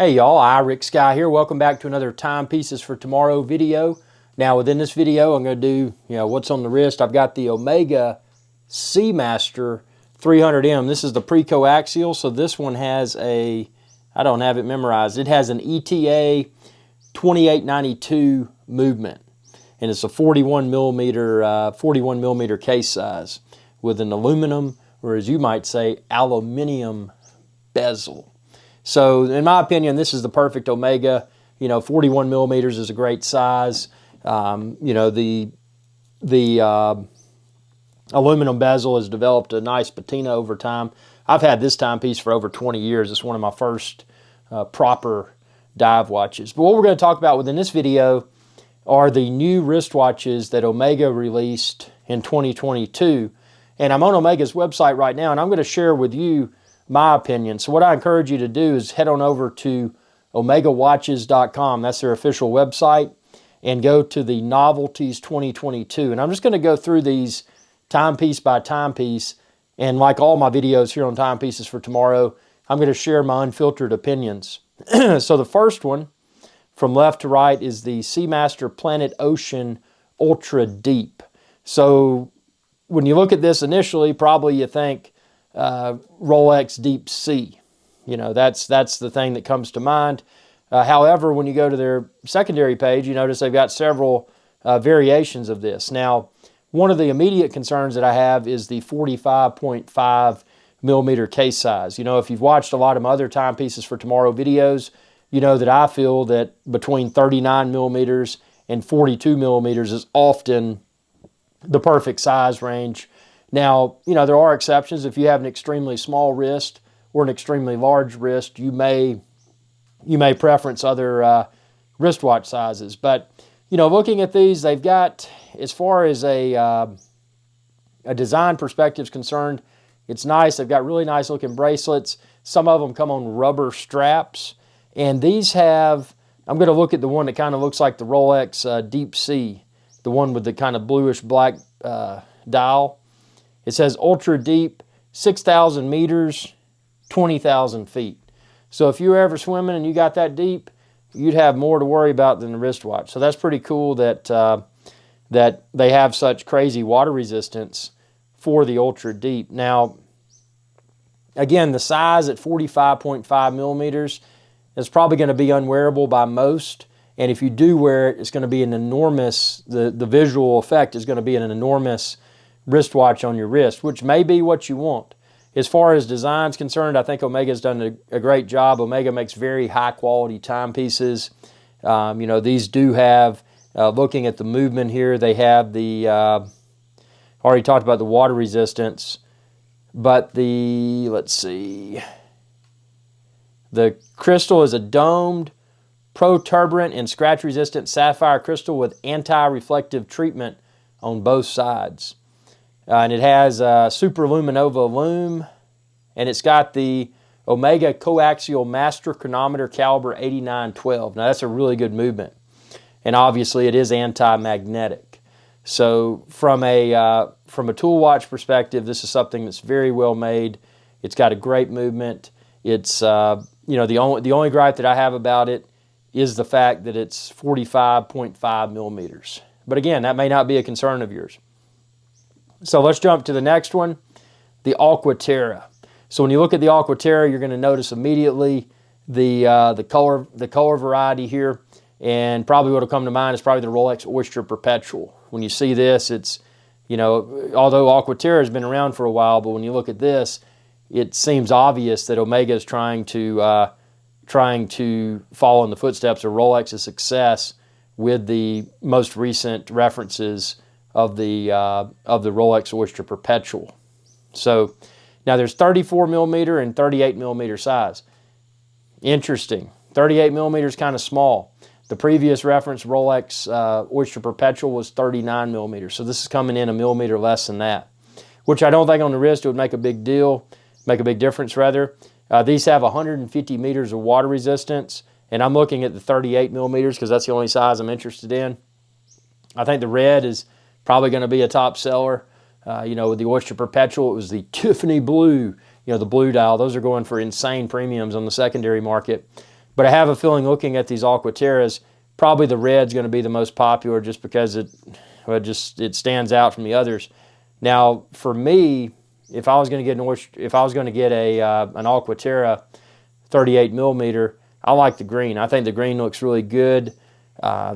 Hey y'all, Rick Sky here. Welcome back to another Timepieces for Tomorrow video. Now within this video I'm going to do, what's on the wrist. I've got the Omega SeaMaster 300M. This is the pre-coaxial, so this one has I don't have it memorized. It has an ETA 2892 movement, and it's a 41 millimeter case size with an aluminum, or as you might say, aluminium bezel. So in my opinion, this is the perfect Omega. 41 millimeters is a great size. The aluminum bezel has developed a nice patina over time. I've had this timepiece for over 20 years. It's one of my first proper dive watches. But what we're going to talk about within this video are the new wristwatches that Omega released in 2022. And I'm on Omega's website right now, and I'm going to share with you my opinion. So what I encourage you to do is head on over to omegawatches.com. That's their official website, and go to the Novelties 2022. And I'm just going to go through these timepiece by timepiece, and like all my videos here on Timepieces for Tomorrow, I'm going to share my unfiltered opinions. So the first one, from left to right, is the SeaMaster Planet Ocean Ultra Deep. So when you look at this initially, probably you think Rolex Deep Sea. That's the thing that comes to mind. However, when you go to their secondary page, you notice they've got several variations of this. Now, one of the immediate concerns that I have is the 45.5 millimeter case size. If you've watched a lot of my other Timepieces for Tomorrow videos, you know that I feel that between 39 millimeters and 42 millimeters is often the perfect size range. Now, there are exceptions. If you have an extremely small wrist or an extremely large wrist, you may preference other wristwatch sizes. But, looking at these, they've got, as far as a design perspective is concerned, it's nice. They've got really nice looking bracelets. Some of them come on rubber straps. And these have, I'm going to look at the one that kind of looks like the Rolex Deep Sea, the one with the kind of bluish black dial. It says ultra deep, 6,000 meters, 20,000 feet. So if you're ever swimming and you got that deep, you'd have more to worry about than the wristwatch. So that's pretty cool that that they have such crazy water resistance for the ultra deep. Now, again, the size at 45.5 millimeters is probably going to be unwearable by most. And if you do wear it, it's going to be an enormous, the visual effect is going to be an enormous wristwatch on your wrist, which may be what you want. As far as design is concerned, I think Omega's done a great job. Omega makes very high quality timepieces. These do have, looking at the movement here, they have the, already talked about the water resistance, but let's see, the crystal is a domed, pro-turbulent and scratch-resistant sapphire crystal with anti-reflective treatment on both sides. And it has Super Luminova Lume, and it's got the Omega Coaxial Master Chronometer Caliber 8912. Now that's a really good movement, and obviously it is anti-magnetic. So from a tool watch perspective, this is something that's very well made. It's got a great movement. It's the only gripe that I have about it is the fact that it's 45.5 millimeters. But again, that may not be a concern of yours. So let's jump to the next one, the Aqua Terra. So when you look at the Aqua Terra, you're going to notice immediately the color variety here, and probably what will come to mind is probably the Rolex Oyster Perpetual. When you see this, it's, although Aqua Terra has been around for a while, but when you look at this, it seems obvious that Omega is trying to follow in the footsteps of Rolex's success with the most recent references of the Rolex Oyster Perpetual. So now there's 34 millimeter and 38 millimeter size. Interesting. 38 millimeter is kind of small. The previous reference Rolex Oyster Perpetual was 39 millimeters. So this is coming in a millimeter less than that, which I don't think on the wrist it would make a big difference rather. These have 150 meters of water resistance, and I'm looking at the 38 millimeters because that's the only size I'm interested in. I think the red is probably going to be a top seller. With the Oyster Perpetual, it was the Tiffany blue, the blue dial. Those are going for insane premiums on the secondary market. But I have a feeling, looking at these Aqua Terras, probably the red's going to be the most popular, just because it stands out from the others. Now, for me, if I was going to get an Aqua Terra 38 millimeter, I like the green. I think the green looks really good.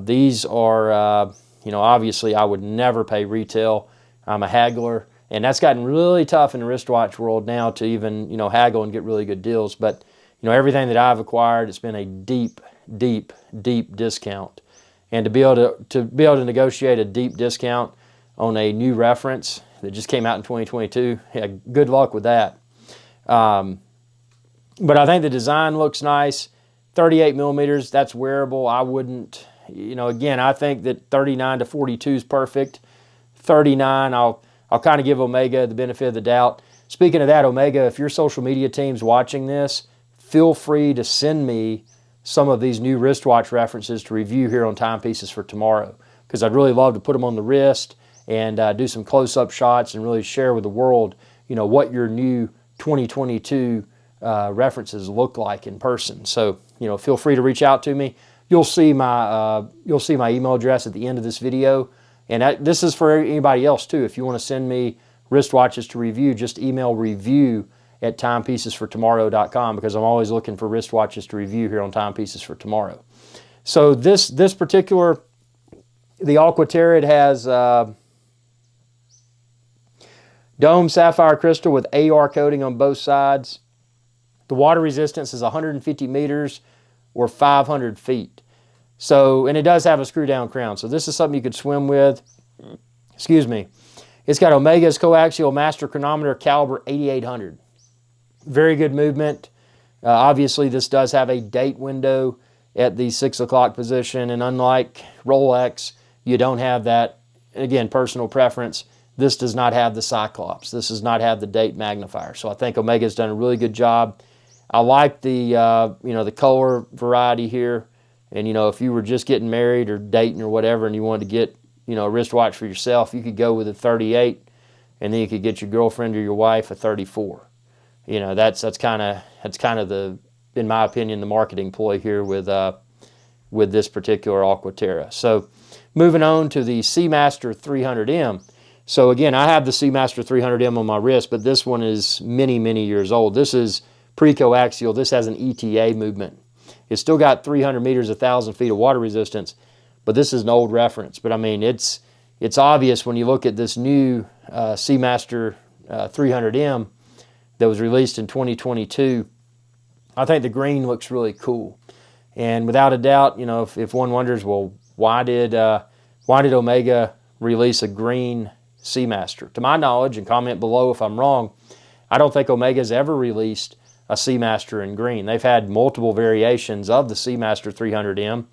These are, obviously I would never pay retail. I'm a haggler, and that's gotten really tough in the wristwatch world now to even, haggle and get really good deals. But, everything that I've acquired, it's been a deep, deep, deep discount. And to be able to negotiate a deep discount on a new reference that just came out in 2022, yeah, good luck with that. But I think the design looks nice. 38 millimeters, that's wearable. I wouldn't, again, I think that 39 to 42 is perfect. 39, I'll kind of give Omega the benefit of the doubt. Speaking of that, Omega, if your social media team's watching this, feel free to send me some of these new wristwatch references to review here on Timepieces for tomorrow, because I'd really love to put them on the wrist and do some close-up shots and really share with the world, what your new 2022 references look like in person. So, feel free to reach out to me. You'll see my email address at the end of this video, and this is for anybody else too. If you want to send me wristwatches to review, just email review@timepiecesfortomorrow.com, because I'm always looking for wristwatches to review here on Timepieces for Tomorrow. So this particular, the Aqua Terra, it has dome sapphire crystal with AR coating on both sides. The water resistance is 150 meters or 500 feet. So, and it does have a screw down crown. So this is something you could swim with. Excuse me. It's got Omega's coaxial master chronometer caliber 8800. Very good movement. Obviously, this does have a date window at the 6 o'clock position, and unlike Rolex, you don't have that. Again, personal preference. This does not have the Cyclops. This does not have the date magnifier. So I think Omega's done a really good job. I like the the color variety here. And if you were just getting married or dating or whatever, and you wanted to get a wristwatch for yourself, you could go with a 38, and then you could get your girlfriend or your wife a 34. That's kind of the, in my opinion, the marketing ploy here with this particular Aqua Terra. So moving on to the SeaMaster 300M. So again, I have the SeaMaster 300M on my wrist, but this one is many, many years old. This is pre-coaxial. This has an ETA movement. It's still got 300 meters, 1,000 feet of water resistance, but this is an old reference. But I mean, it's obvious when you look at this new SeaMaster 300M that was released in 2022. I think the green looks really cool. And without a doubt, if one wonders, well, why did Omega release a green SeaMaster? To my knowledge, and comment below if I'm wrong, I don't think Omega's ever released a SeaMaster in green. They've had multiple variations of the SeaMaster 300M,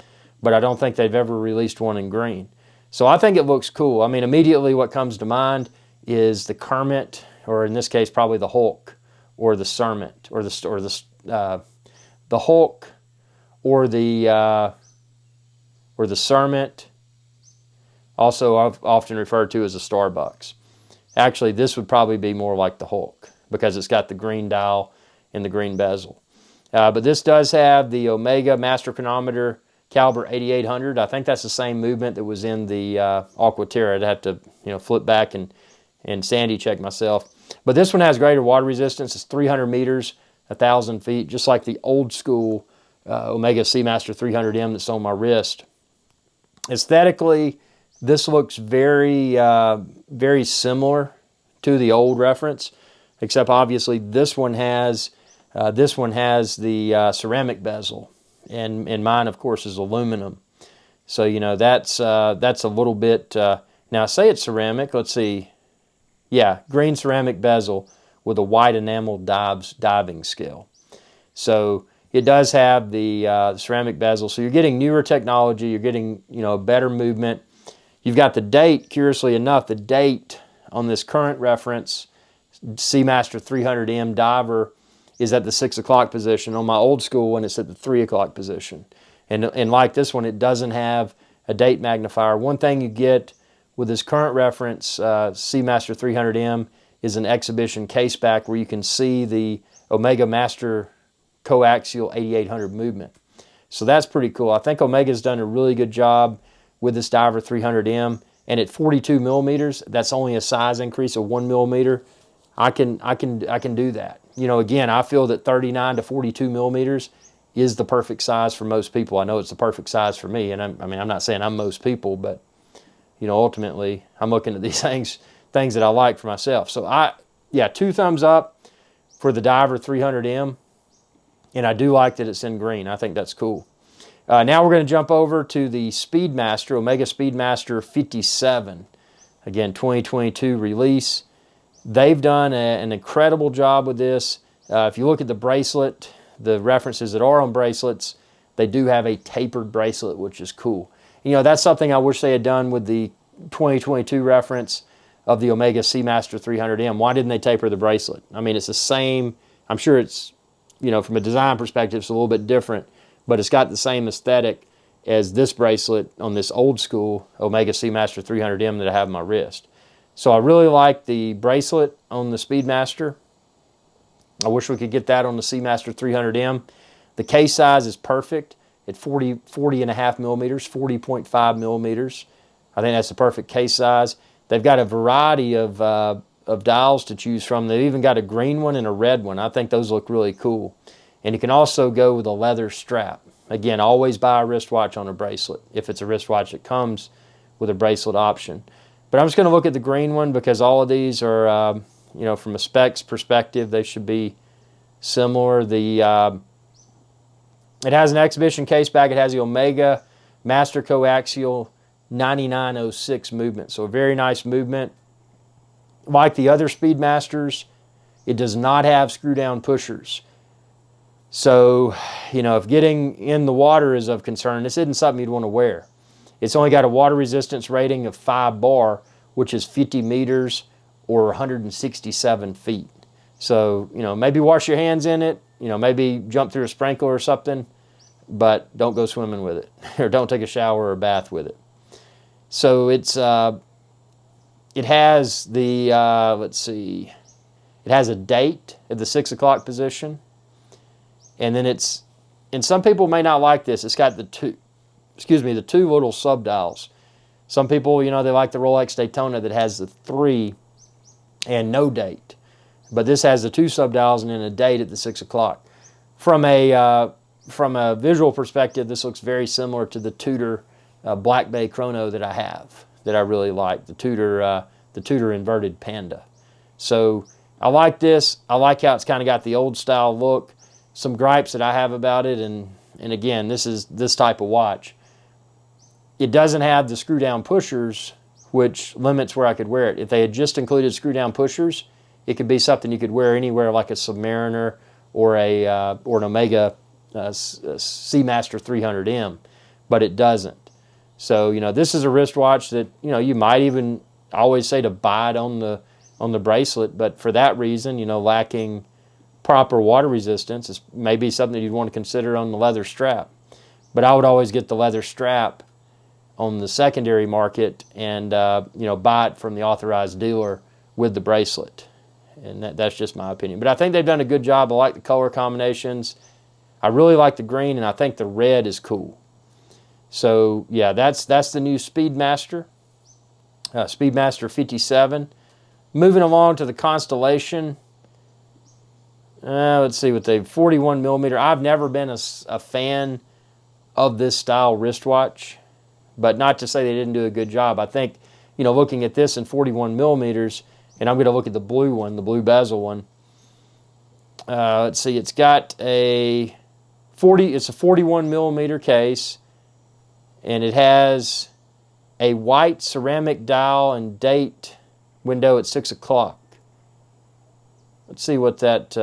but I don't think they've ever released one in green. So I think it looks cool. I mean, immediately what comes to mind is the Kermit, or in this case probably the Hulk, or the Sermit, or the Hulk, or the Sermit. Also, I've often referred to as a Starbucks. Actually, this would probably be more like the Hulk, because it's got the green dial and the green bezel. But this does have the Omega Master Chronometer caliber 8800. I think that's the same movement that was in the Aqua Terra. I'd have to flip back and sandy check myself. But this one has greater water resistance. It's 300 meters, 1,000 feet, just like the old school Omega SeaMaster 300M that's on my wrist. Aesthetically, this looks very, very similar to the old reference, except obviously this one has the ceramic bezel, and mine, of course, is aluminum. So that's a little bit. Now I say it's ceramic. Let's see. Yeah, green ceramic bezel with a white enamel diving scale. So it does have the ceramic bezel. So you're getting newer technology. You're getting better movement. You've got the date. Curiously enough, the date on this current reference, SeaMaster 300M Diver, is at the 6 o'clock position. On my old school one, it's at the 3 o'clock position. And like this one, it doesn't have a date magnifier. One thing you get with this current reference, SeaMaster 300M, is an exhibition case back where you can see the Omega Master coaxial 8800 movement. So that's pretty cool. I think Omega's done a really good job with this Diver 300M. And at 42 millimeters, that's only a size increase of 1 millimeter. I can do that. You know, again, I feel that 39 to 42 millimeters is the perfect size for most people. I know it's the perfect size for me, and I mean, I'm not saying I'm most people, but you know, ultimately, I'm looking at these things that I like for myself. So yeah, 2 thumbs up for the Diver 300M, and I do like that it's in green. I think that's cool. Now we're going to jump over to the SpeedMaster, Omega SeaMaster 57. Again, 2022 release. They've done an incredible job with this. If you look at the bracelet, the references that are on bracelets, they do have a tapered bracelet, which is cool. You know, that's something I wish they had done with the 2022 reference of the Omega SeaMaster 300M. Why didn't they taper the bracelet? I mean, it's the same. I'm sure it's, you know, from a design perspective, it's a little bit different, but it's got the same aesthetic as this bracelet on this old school Omega SeaMaster 300M that I have on my wrist. So I really like the bracelet on the SpeedMaster. I wish we could get that on the SeaMaster 300M. The case size is perfect at 40.5 millimeters, 40.5 millimeters. I think that's the perfect case size. They've got a variety of dials to choose from. They've even got a green one and a red one. I think those look really cool. And you can also go with a leather strap. Again, always buy a wristwatch on a bracelet if it's a wristwatch that comes with a bracelet option. But I'm just going to look at the green one because all of these are, you know, from a specs perspective, they should be similar. It has an exhibition case back. It has the Omega Master Coaxial 9906 movement. So a very nice movement. Like the other SpeedMasters, it does not have screw-down pushers. So, you know, if getting in the water is of concern, this isn't something you'd want to wear. It's only got a water resistance rating of 5 bar, which is 50 meters or 167 feet. So, you know, maybe wash your hands in it, you know, maybe jump through a sprinkler or something, but don't go swimming with it or don't take a shower or a bath with it. So it's, it has the, let's see, it has a date at the 6 o'clock position. And then it's, and some people may not like this, it's got the two little sub-dials. Some people, you know, they like the Rolex Daytona that has the 3 and no date. But this has the 2 sub-dials and then a date at the 6 o'clock. From a visual perspective, this looks very similar to the Tudor Black Bay Chrono that I have, that I really like, the Tudor Inverted Panda. So I like this. I like how it's kind of got the old style look. Some gripes that I have about it, and again, this is this type of watch. It doesn't have the screw-down pushers, which limits where I could wear it. If they had just included screw-down pushers, it could be something you could wear anywhere, like a Submariner or an Omega SeaMaster 300M, but it doesn't. So, you know, this is a wristwatch that, you know, you might even always say to buy it on the bracelet, but for that reason, you know, lacking proper water resistance is maybe something you'd want to consider on the leather strap. But I would always get the leather strap on the secondary market and you know, buy it from the authorized dealer with the bracelet. And that's just my opinion. But I think they've done a good job. I like the color combinations. I really like the green, and I think the red is cool. So yeah, that's the new SpeedMaster, SpeedMaster 57. Moving along to the Constellation. Let's see what they've, 41 millimeter. I've never been a fan of this style wristwatch, but not to say they didn't do a good job. I think, you know, looking at this in 41 millimeters, and I'm going to look at the blue one, the blue bezel one. Let's see, it's got it's a 41 millimeter case, and it has a white ceramic dial and date window at 6 o'clock. Let's see what that,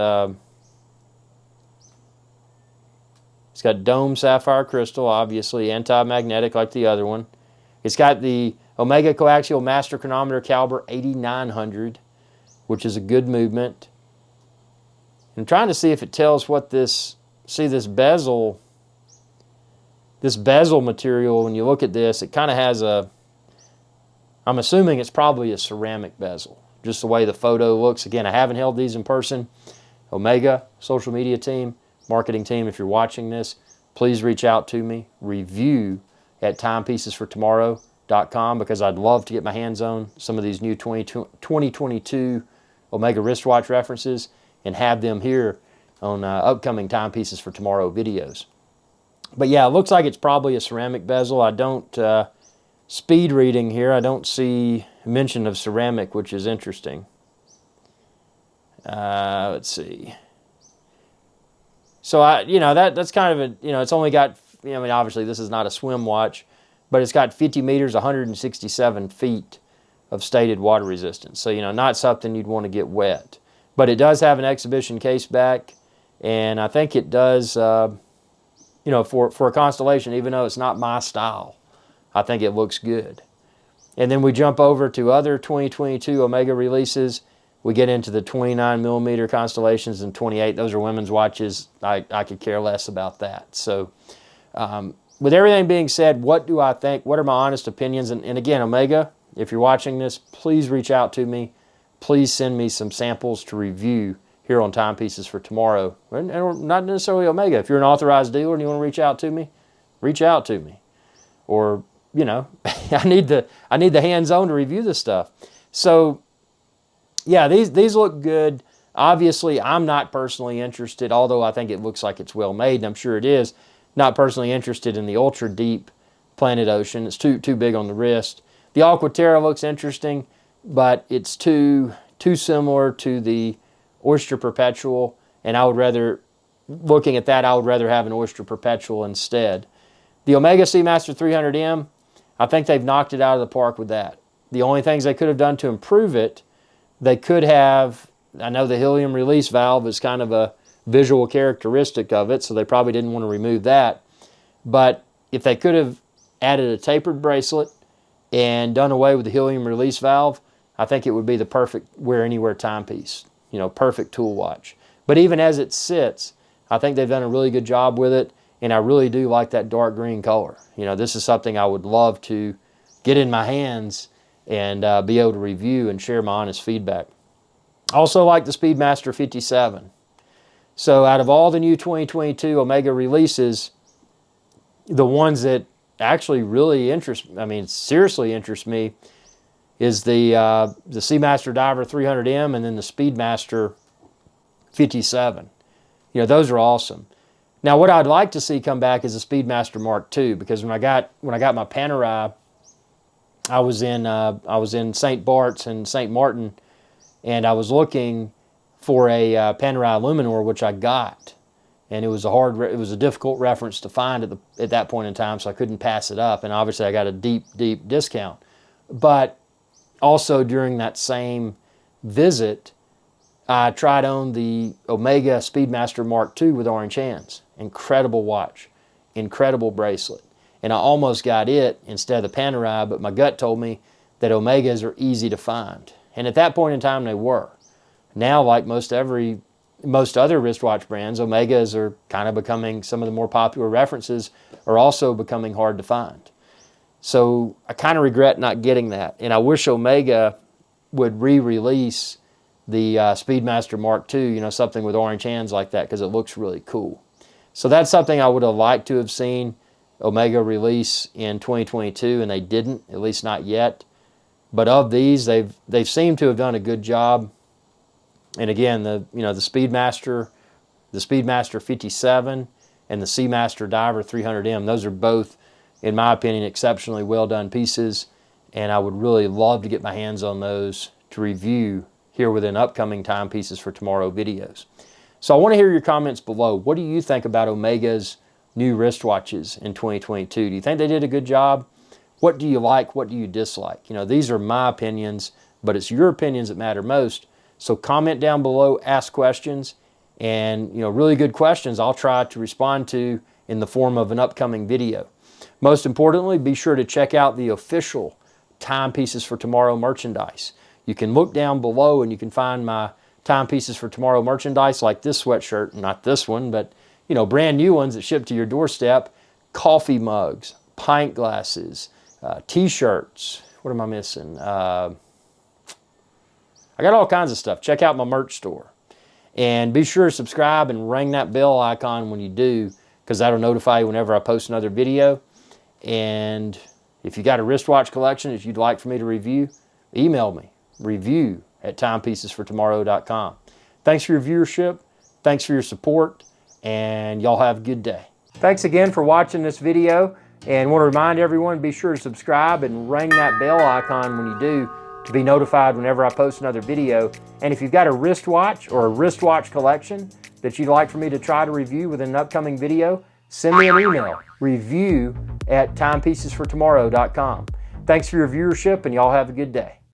it's got dome sapphire crystal, obviously, anti-magnetic like the other one. It's got the Omega Coaxial Master Chronometer caliber 8900, which is a good movement. I'm trying to see if it tells what this, see this bezel material, when you look at this, it kind of has a, I'm assuming it's probably a ceramic bezel. Just the way the photo looks. Again, I haven't held these in person. Omega, social media team, marketing team, if you're watching this, please reach out to me. Review at timepiecesfortomorrow.com, because I'd love to get my hands on some of these new 2022 Omega wristwatch references and have them here on upcoming Timepieces for Tomorrow videos. But yeah, it looks like it's probably a ceramic bezel. I don't, speed reading here, I don't see mention of ceramic, which is interesting. Let's see. So that's kind of a, it's only got, I mean, obviously this is not a swim watch, but it's got 50 meters, 167 feet of stated water resistance. So, not something you'd want to get wet. But it does have an exhibition case back, and I think it does, for a Constellation, even though it's not my style, I think it looks good. And then we jump over to other 2022 Omega releases. We get into the 29 millimeter Constellations and 28. Those are women's watches. I could care less about that. So with everything being said, what do I think? What are my honest opinions? And again, Omega, if you're watching this, please reach out to me. Please send me some samples to review here on Timepieces for Tomorrow. And not necessarily Omega. If you're an authorized dealer and you want to reach out to me, reach out to me. Or, I need the hands-on to review this stuff. So, yeah, these look good. Obviously, I'm not personally interested, although I think it looks like it's well made, and I'm sure it is. Not personally interested in the ultra deep Planet Ocean. It's too big on the wrist. The Aqua Terra looks interesting, but it's too similar to the Oyster Perpetual, and looking at that, I would rather have an Oyster Perpetual instead. The Omega SeaMaster 300M, I think they've knocked it out of the park with that. The only things they could have done to improve it, they could have, I know the helium release valve is kind of a visual characteristic of it, so they probably didn't want to remove that. But if they could have added a tapered bracelet and done away with the helium release valve, I think it would be the perfect wear anywhere timepiece. Perfect tool watch. But even as it sits, I think they've done a really good job with it, and I really do like that dark green color. This is something I would love to get in my hands and be able to review and share my honest feedback. I also like the SpeedMaster 57. So out of all the new 2022 Omega releases, the ones that actually really seriously interest me is the SeaMaster Diver 300M and then the SpeedMaster 57. Those are awesome. Now, what I'd like to see come back is a SpeedMaster Mark II, because when I got my Panerai, I was in St. Bart's and St. Martin, and I was looking for a Panerai Luminor, which I got, and it was a difficult reference to find at that point in time, so I couldn't pass it up, and obviously I got a deep discount. But also during that same visit, I tried on the Omega SpeedMaster Mark II with orange hands. Incredible watch, incredible bracelet. And I almost got it instead of the Panerai, but my gut told me that Omegas are easy to find. And at that point in time, they were. Now, like most other wristwatch brands, Omegas are kind of becoming, some of the more popular references are also becoming hard to find. So I kind of regret not getting that. And I wish Omega would re-release the SpeedMaster Mark II, something with orange hands like that, because it looks really cool. So that's something I would have liked to have seen Omega release in 2022, and they didn't, at least not yet. But of these, they've seemed to have done a good job. And again, the SpeedMaster 57 and the SeaMaster Diver 300M, those are both, in my opinion, exceptionally well done pieces, and I would really love to get my hands on those to review here within upcoming Timepieces for Tomorrow videos. So I want to hear your comments below. What do you think about Omega's new wristwatches in 2022? Do you think they did a good job? What do you like? What do you dislike? These are my opinions, but it's your opinions that matter most. So comment down below, ask questions, and really good questions I'll try to respond to in the form of an upcoming video. Most importantly, be sure to check out the official Timepieces for Tomorrow merchandise. You can look down below and you can find my Timepieces for Tomorrow merchandise, like this sweatshirt, not this one, but brand new ones that ship to your doorstep, coffee mugs, pint glasses, t-shirts. What am I missing? I got all kinds of stuff. Check out my merch store. And be sure to subscribe and ring that bell icon when you do, because that'll notify you whenever I post another video. And if you got a wristwatch collection that you'd like for me to review, email me, review@timepiecesfortomorrow.com. Thanks for your viewership. Thanks for your support, and y'all have a good day. Thanks again for watching this video, and want to remind everyone, be sure to subscribe and ring that bell icon when you do to be notified whenever I post another video. And if you've got a wristwatch or a wristwatch collection that you'd like for me to try to review with an upcoming video, send me an email, review@timepiecesfortomorrow.com. Thanks for your viewership, and y'all have a good day.